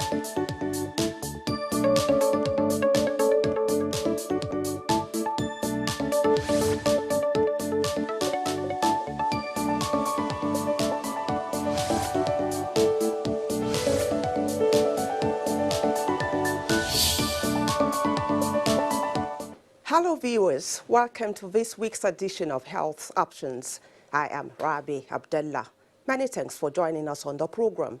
Hello viewers, welcome to this week's edition of Health Options. I am Rabi Abdullah. Many thanks for joining us on the program.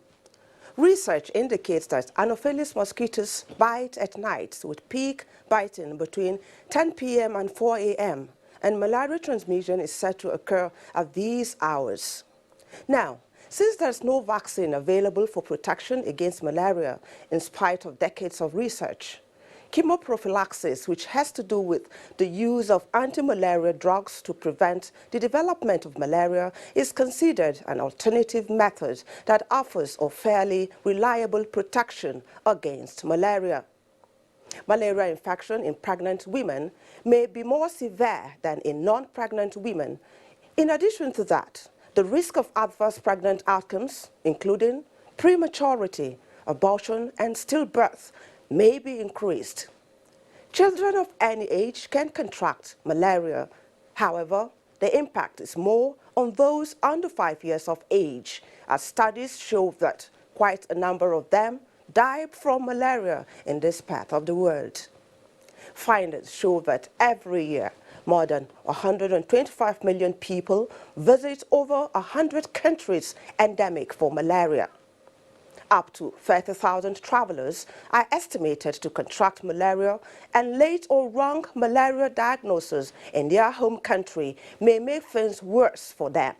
Research indicates that Anopheles mosquitoes bite at night, with peak biting between 10 p.m. and 4 a.m., and malaria transmission is said to occur at these hours. Now, since there's no vaccine available for protection against malaria in spite of decades of research, chemoprophylaxis, which has to do with the use of anti-malaria drugs to prevent the development of malaria, is considered an alternative method that offers a fairly reliable protection against malaria. Malaria infection in pregnant women may be more severe than in non-pregnant women. In addition to that, the risk of adverse pregnant outcomes, including prematurity, abortion, and stillbirth, may be increased. Children of any age can contract malaria. However, the impact is more on those under 5 years of age, as studies show that quite a number of them die from malaria in this part of the world. Findings show that every year, more than 125 million people visit over 100 countries endemic for malaria. Up to 30,000 travelers are estimated to contract malaria, and late or wrong malaria diagnosis in their home country may make things worse for them.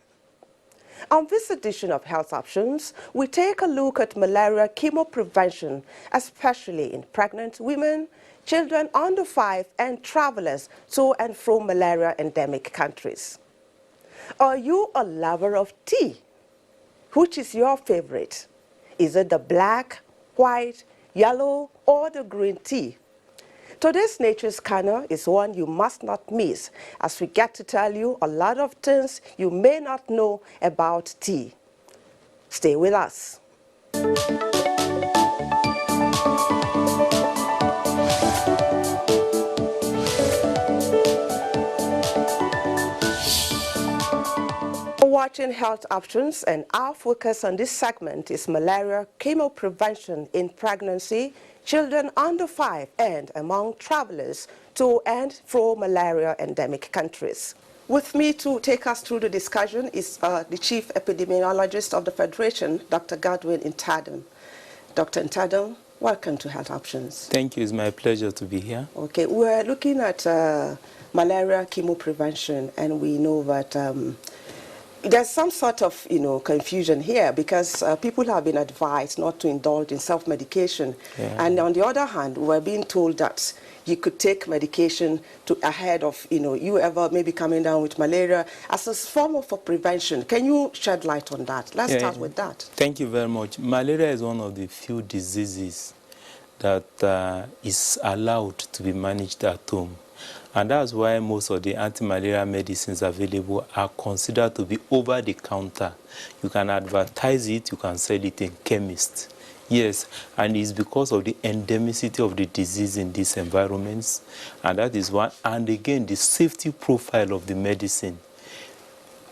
On this edition of Health Options, we take a look at malaria chemoprevention, especially in pregnant women, children under 5, and travelers to and from malaria endemic countries. Are you a lover of tea? Which is your favorite? Is it the black, white, yellow, or the green tea? Today's Nature Scanner is one you must not miss, as we get to tell you a lot of things you may not know about tea. Stay with us. Watching Health Options, and our focus on this segment is malaria chemoprevention in pregnancy, children under 5, and among travelers to and from malaria endemic countries. With me to take us through the discussion is the Chief Epidemiologist of the Federation, Dr. Godwin Ntadam. Dr. Ntadam, welcome to Health Options. Thank you. It's my pleasure to be here. Okay, we're looking at malaria chemoprevention, and we know that there's some sort of, confusion here, because people have been advised not to indulge in self-medication. Yeah. And on the other hand, we're being told that you could take medication ahead of, you ever maybe coming down with malaria as a form of prevention. Can you shed light on that? Let's start with that. Thank you very much. Malaria is one of the few diseases that is allowed to be managed at home. And that's why most of the anti-malaria medicines available are considered to be over-the-counter. You can advertise it, you can sell it in chemists. Yes, and it's because of the endemicity of the disease in these environments. And that is one. And again, the safety profile of the medicine.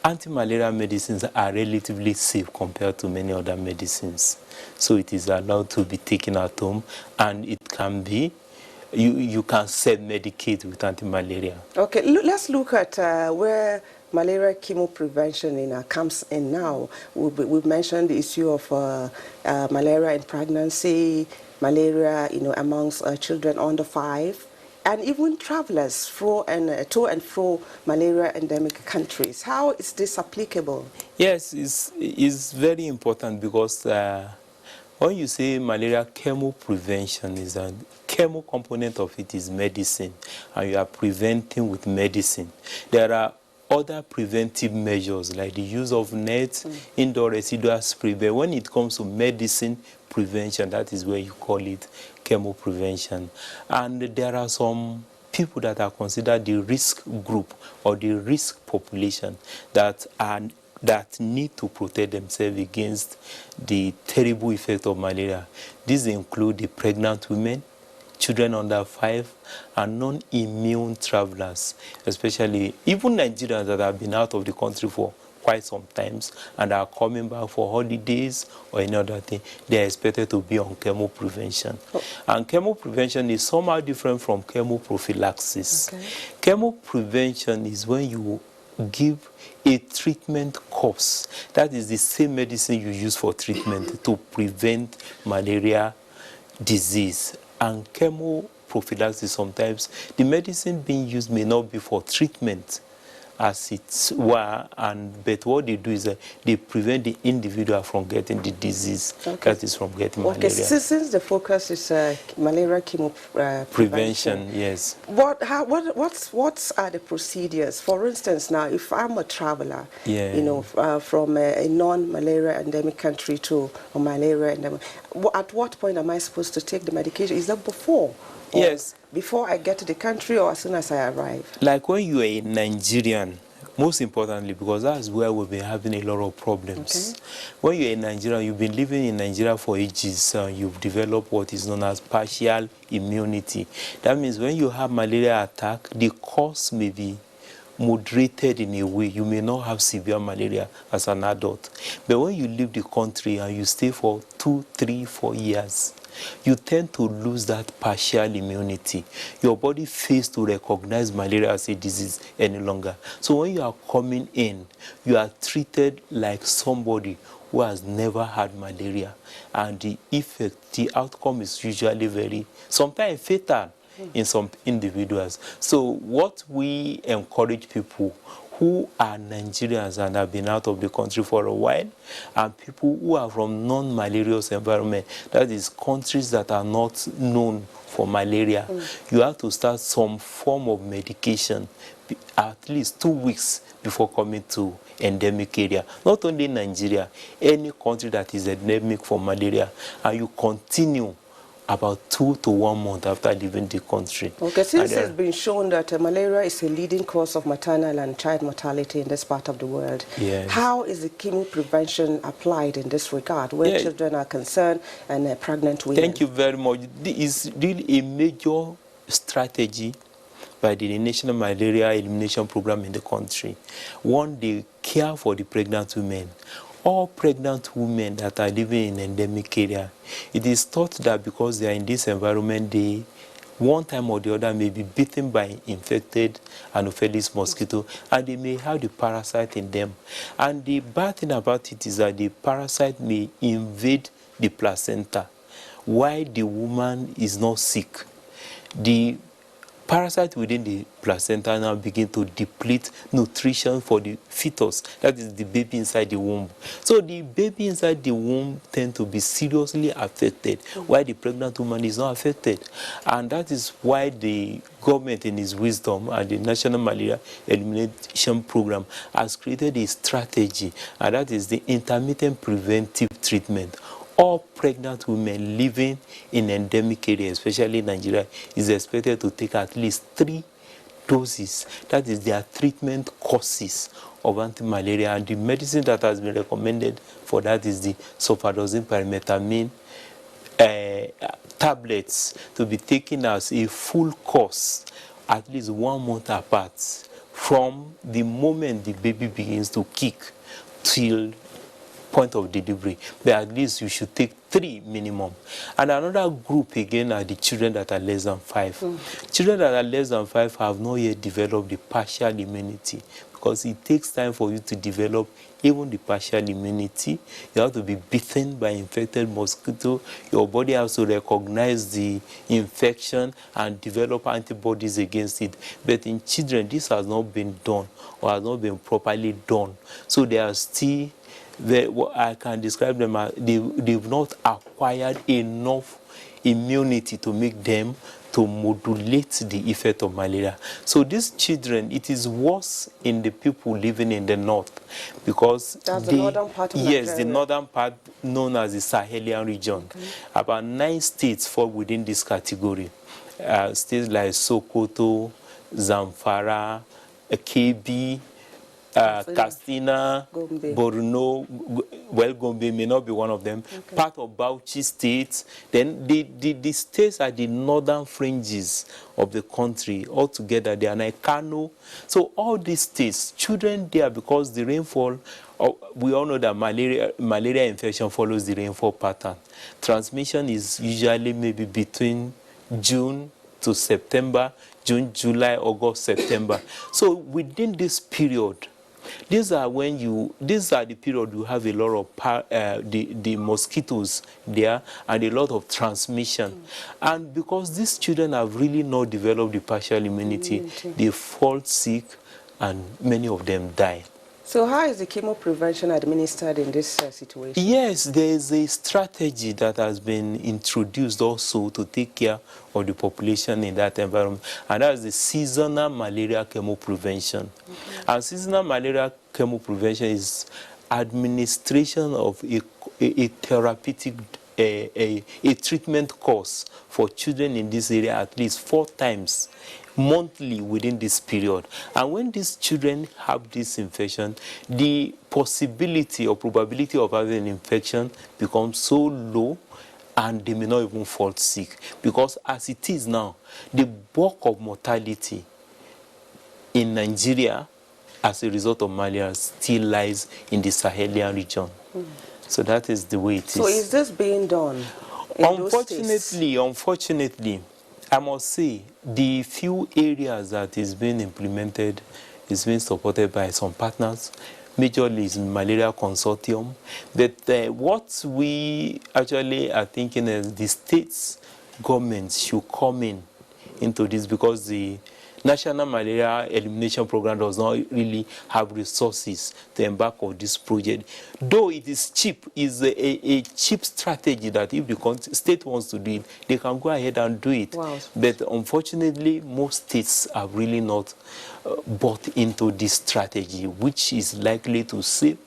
Anti-malaria medicines are relatively safe compared to many other medicines. So it is allowed to be taken at home, and it can be you can self-medicate with anti-malaria. Okay, let's look at where malaria chemoprevention comes in now. We've mentioned the issue of malaria in pregnancy, malaria amongst children under 5, and even travelers to and fro malaria endemic countries. How is this applicable? Yes, it's very important, because when you say malaria chemoprevention, is a chemo component of it is medicine, and you are preventing with medicine. There are other preventive measures like the use of nets, indoor residual spray, but when it comes to medicine prevention, that is where you call it chemoprevention. And there are some people that are considered the risk group or the risk population that are that need to protect themselves against the terrible effect of malaria. These include the pregnant women, children under 5, and non-immune travelers, especially even Nigerians that have been out of the country for quite some times and are coming back for holidays or any other thing. They are expected to be on chemo prevention. And chemo prevention is somehow different from chemo prophylaxis. Chemo prevention is when you give a treatment course. That is the same medicine you use for treatment to prevent malaria disease. And chemo prophylaxis, sometimes the medicine being used may not be for treatment as it were, but what they do is that they prevent the individual from getting the disease, that is from getting malaria. Since the focus is malaria chemo prevention, yes. What are the procedures? For instance, now if I'm a traveler, you know, from a non-malaria endemic country to a malaria endemic, at what point am I supposed to take the medication? Is that before? Yes. Before I get to the country or as soon as I arrive? Like when you are a Nigerian, most importantly, because that's where we've been having a lot of problems. When you're in Nigeria, you've been living in Nigeria for ages, you've developed what is known as partial immunity. That means when you have malaria attack, the course may be moderated in a way. You may not have severe malaria as an adult. But when you leave the country and you stay for 2, 3, 4 years, you tend to lose that partial immunity. Your body fails to recognize malaria as a disease any longer. So when you are coming in, you are treated like somebody who has never had malaria. And the effect, the outcome is usually very, sometimes fatal in some individuals. So what we encourage people who are Nigerians and have been out of the country for a while, and people who are from non-malarious environment, that is countries that are not known for malaria, you have to start some form of medication at least 2 weeks before coming to endemic area. Not only Nigeria, any country that is endemic for malaria, and you continue about 2 to 1 month after leaving the country. Okay, since it's been shown that malaria is a leading cause of maternal and child mortality in this part of the world, how is the chemo prevention applied in this regard, where children are concerned and pregnant women? Thank you very much. This is really a major strategy by the National Malaria Elimination Program in the country. One, they care for the pregnant women. All pregnant women that are living in endemic area, it is thought that because they are in this environment, they, one time or the other, may be bitten by infected Anopheles mosquito, and they may have the parasite in them. And the bad thing about it is that the parasite may invade the placenta while the woman is not sick. The parasite within the placenta now begin to deplete nutrition for the fetus, that is the baby inside the womb. So the baby inside the womb tend to be seriously affected, while the pregnant woman is not affected. And that is why the government in its wisdom and the National Malaria Elimination Program has created a strategy, and that is the intermittent preventive treatment. All pregnant women living in endemic areas, especially in Nigeria, is expected to take at least 3 doses. That is their treatment courses of anti-malaria. And the medicine that has been recommended for that is the sulfadoxine pyrimethamine tablets, to be taken as a full course at least 1 month apart from the moment the baby begins to kick till point of delivery. But at least you should take 3 minimum. And another group again are the children that are less than 5. Children that are less than 5 have not yet developed the partial immunity, because it takes time for you to develop even the partial immunity. You have to be bitten by infected mosquito. Your body has to recognize the infection and develop antibodies against it. But in children, this has not been done, or has not been properly done. So they are still, I can describe them as they've not acquired enough immunity to make them to modulate the effect of malaria. So these children, it is worse in the people living in the north, because that's the northern part of Nigeria. Yes, the northern part known as the Sahelian region. About 9 states fall within this category. States like Sokoto, Zamfara, Kebbi, Katsina, Gombe. Borno, well, Gombe may not be one of them, Okay. part of Bauchi State. Then the states are the northern fringes of the country altogether. They are like Kano. So all these states, children there, because the rainfall, we all know that malaria infection follows the rainfall pattern. Transmission is usually maybe between June to September, June, July, August, September. So within this period, these are the period you have a lot of the mosquitoes there and a lot of transmission. And because these children have really not developed the partial immunity, they fall sick and many of them die. So how is the chemo prevention administered in this situation? Yes, there is a strategy that has been introduced also to take care of the population in that environment, and that is the seasonal malaria chemo prevention. And seasonal malaria chemo prevention is administration of a therapeutic a treatment course for children in this area at least 4 times monthly within this period. And when these children have this infection, the possibility or probability of having an infection becomes so low and they may not even fall sick. Because as it is now, the bulk of mortality in Nigeria as a result of malaria still lies in the Sahelian region. So that is the way it is. So is this being done in those states? Unfortunately, I must say, the few areas that is being implemented is being supported by some partners. Majorly is Malaria Consortium. But what we actually are thinking is the states' governments should come into this, because the National Malaria Elimination Program does not really have resources to embark on this project. Though it is cheap, it's a cheap strategy that if the state wants to do it, they can go ahead and do it. Wow. But unfortunately, most states have really not bought into this strategy, which is likely to save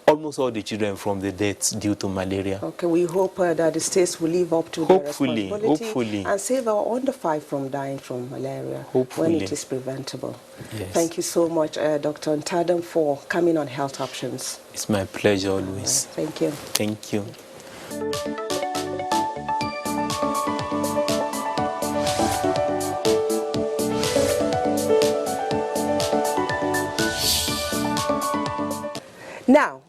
almost all the children from the deaths due to malaria. Okay, we hope that the states will live up to their responsibility and save our under 5 from dying from malaria when it is preventable. Yes. Thank you so much, Dr. Ntadam, for coming on Health Options. It's my pleasure always. Thank you. Thank you. Now,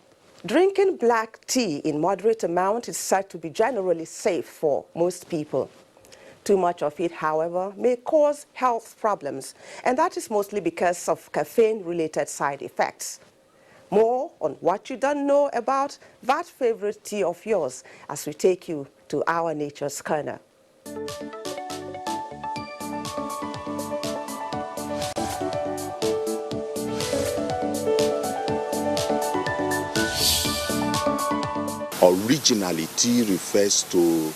drinking black tea in moderate amount is said to be generally safe for most people. Too much of it, however, may cause health problems, and that is mostly because of caffeine-related side effects. More on what you don't know about that favorite tea of yours as we take you to our Nature's Corner. Originally, tea refers to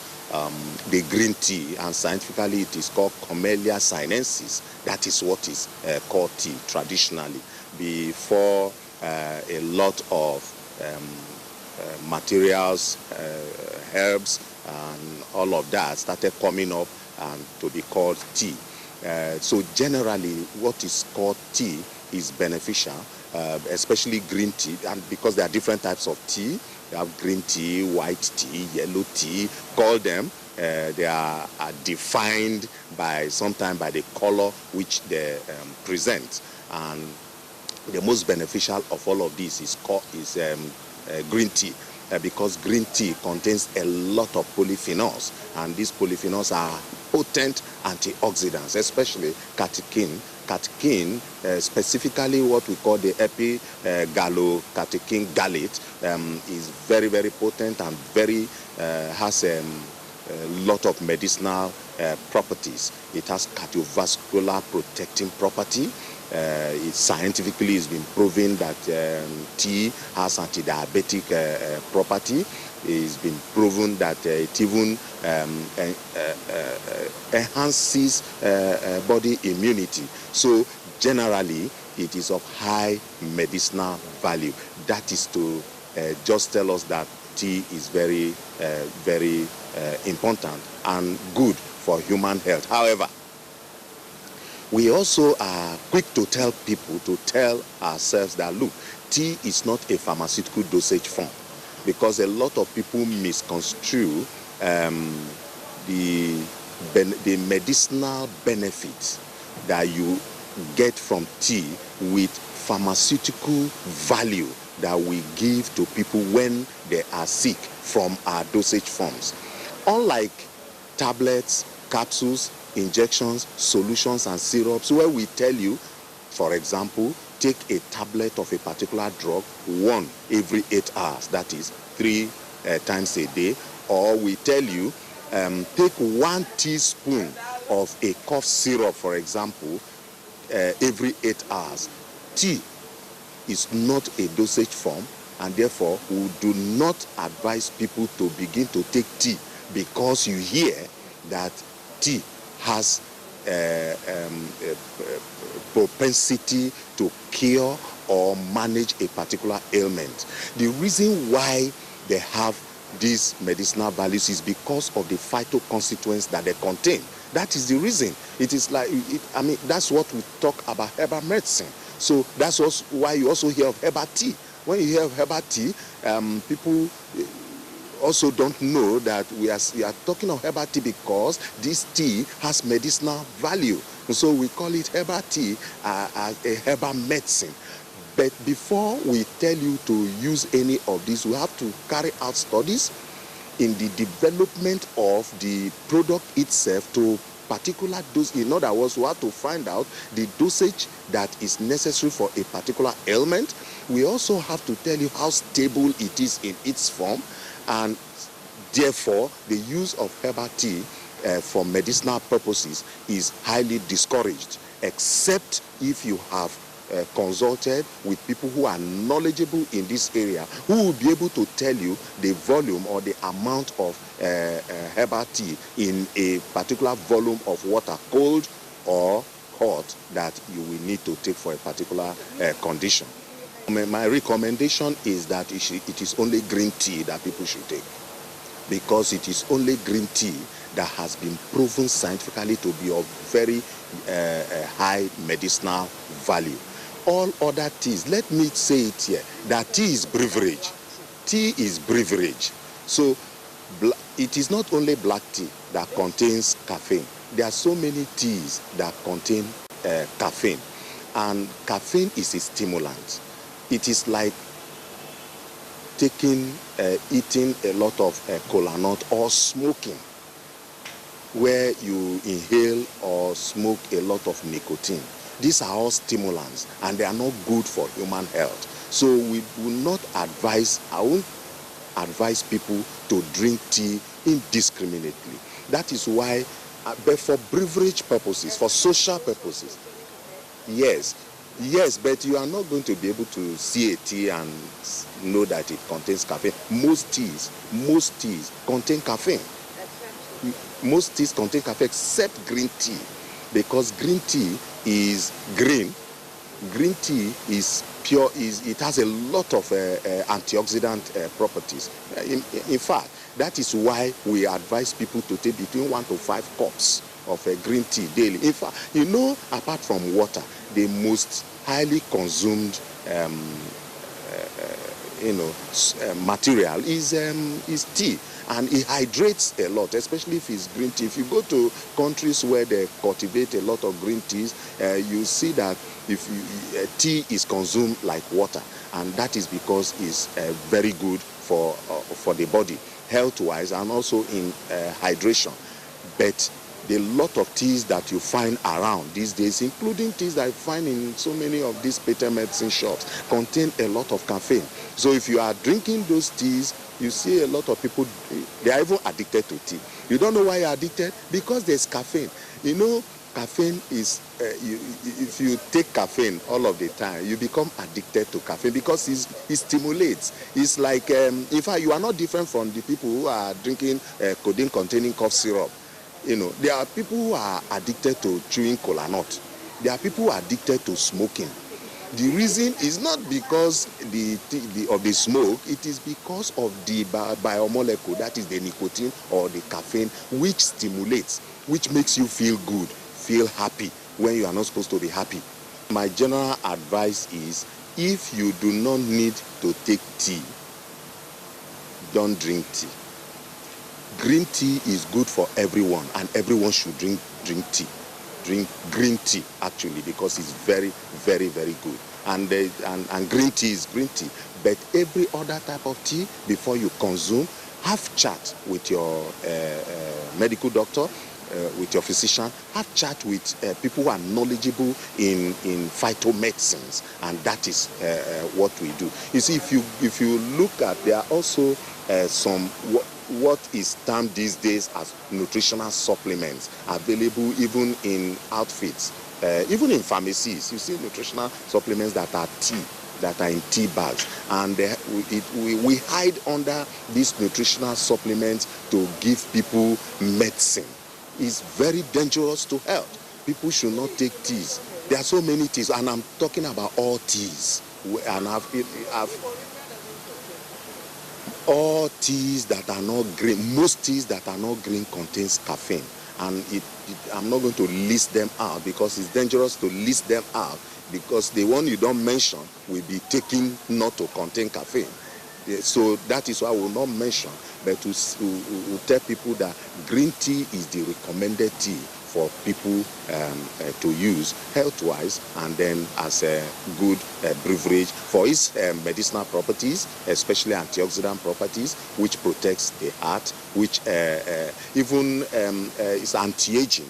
the green tea, and scientifically it is called Camellia sinensis. That is what is called tea traditionally, before a lot of materials, herbs, and all of that started coming up and to be called tea. So generally, what is called tea is beneficial, especially green tea, and because there are different types of tea. You have green tea, white tea, yellow tea, call them. They are defined by sometimes by the color which they present. And the most beneficial of all of this is green tea, because green tea contains a lot of polyphenols, and these polyphenols are potent antioxidants, especially catechin. Catechin, specifically what we call the epigallocatechin gallate, is very, very potent and very has a lot of medicinal properties. It has cardiovascular protecting property. It scientifically has been proven that tea has anti-diabetic property. It's been proven that it even enhances body immunity. So generally, it is of high medicinal value. That is to just tell us that tea is very, very important and good for human health. However, We also are quick to tell people, to tell ourselves that, look, tea is not a pharmaceutical dosage form, because a lot of people misconstrue the medicinal benefits that you get from tea with pharmaceutical value that we give to people when they are sick from our dosage forms. Unlike tablets, capsules, injections, solutions, and syrups, where we tell you, for example, take a tablet of a particular drug, one every 8 hours, that is 3 times a day, or we tell you, take 1 teaspoon of a cough syrup, for example, every 8 hours. Tea is not a dosage form, and therefore we do not advise people to begin to take tea because you hear that tea has a propensity to cure or manage a particular ailment. The reason why they have these medicinal values is because of the phytoconstituents that they contain. That is the reason. It is like, I mean, that's what we talk about herbal medicine. So that's also why you also hear of herbal tea. When you hear of herbal tea, people also don't know that we are talking of herbal tea because this tea has medicinal value. So we call it herbal tea as a herbal medicine. But before we tell you to use any of these, we have to carry out studies in the development of the product itself to particular dose. In other words, we have to find out the dosage that is necessary for a particular ailment. We also have to tell you how stable it is in its form, and therefore the use of herbal tea for medicinal purposes is highly discouraged, except if you have consulted with people who are knowledgeable in this area, who will be able to tell you the volume or the amount of herbal tea in a particular volume of water, cold or hot, that you will need to take for a particular condition. My recommendation is that it is only green tea that people should take, because it is only green tea that has been proven scientifically to be of very high medicinal value. All other teas, let me say it here, that tea is beverage. Tea is beverage. So it is not only black tea that contains caffeine. There are so many teas that contain caffeine. And caffeine is a stimulant. It is like eating a lot of kola nut or smoking, where you inhale or smoke a lot of nicotine. These are all stimulants, and they are not good for human health. So we will not advise, I won't advise people to drink tea indiscriminately. That is why, but for beverage purposes, for social purposes, yes, but you are not going to be able to see a tea and know that it contains caffeine. Most teas contain caffeine. Most teas contain caffeine except green tea, because green tea is green. Green tea is pure. It has a lot of antioxidant properties. In fact, that is why we advise people to take between 1 to 5 cups of green tea daily. In fact, you know, apart from water, the most highly consumed material is tea. And it hydrates a lot, especially if it's green tea. If you go to countries where they cultivate a lot of green teas, you see that tea is consumed like water, and that is because it's very good for the body, health-wise, and also in hydration. But the lot of teas that you find around these days, including teas that you find in so many of these patent medicine shops, contain a lot of caffeine. So if you are drinking those teas, you see a lot of people, they are even addicted to tea. You don't know why you're addicted? Because there's caffeine. You know, caffeine is, if you take caffeine all of the time, you become addicted to caffeine because it stimulates. It's like, in fact, you are not different from the people who are drinking codeine-containing cough syrup. You know, there are people who are addicted to chewing kola nut. There are people who are addicted to smoking. The reason is not because of the smoke, it is because of the biomolecule, that is the nicotine or the caffeine, which stimulates, which makes you feel good, feel happy, when you are not supposed to be happy. My general advice is, if you do not need to take tea, don't drink tea. Green tea is good for everyone, and everyone should drink tea. Drink green tea, actually, because it's very, very, very good. And green tea is green tea. But every other type of tea, before you consume, have chat with your medical doctor, with your physician, have chat with people who are knowledgeable in phytomedicines, and that is what we do. You see, if you look at, there are also some what is termed these days as nutritional supplements available even in outfits, even in pharmacies. You see nutritional supplements that are in tea bags, and we hide under these nutritional supplements to give people medicine. It's very dangerous to health. People should not take teas. There are so many teas, and I'm talking about all teas. And all teas that are not green, most teas that are not green contains caffeine. And I'm not going to list them out because it's dangerous to list them out, because the one you don't mention will be taken not to contain caffeine. So that is why we will not mention, but we tell people that green tea is the recommended tea for people to use health-wise, and then as a good beverage for its medicinal properties, especially antioxidant properties, which protects the heart, which even is anti-aging,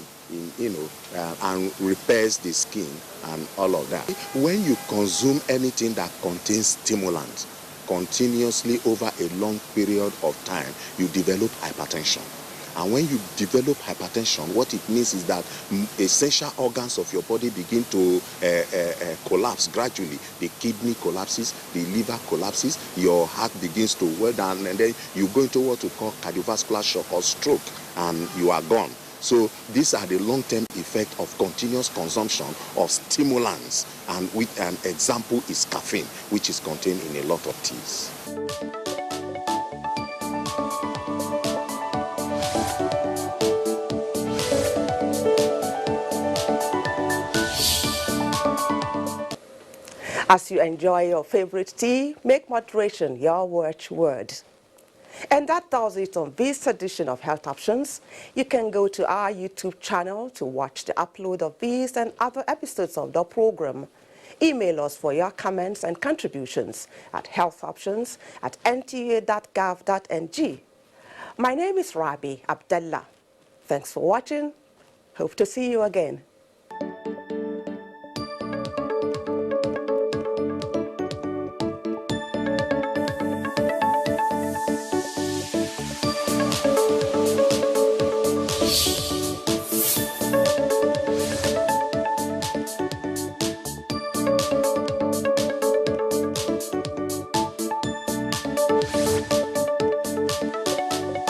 and repairs the skin and all of that. When you consume anything that contains stimulants continuously over a long period of time, you develop hypertension. And when you develop hypertension, what it means is that essential organs of your body begin to collapse gradually. The kidney collapses, the liver collapses, your heart begins to wear down, and then you go into what we call cardiovascular shock or stroke, and you are gone. So these are the long-term effect of continuous consumption of stimulants, and with an example is caffeine, which is contained in a lot of teas. As you enjoy your favorite tea, make moderation your watchword. And that does it on this edition of Health Options. You can go to our YouTube channel to watch the upload of these and other episodes of the program. Email us for your comments and contributions at healthoptions@nta.gov.ng. My name is Rabi Abdullah. Thanks for watching. Hope to see you again.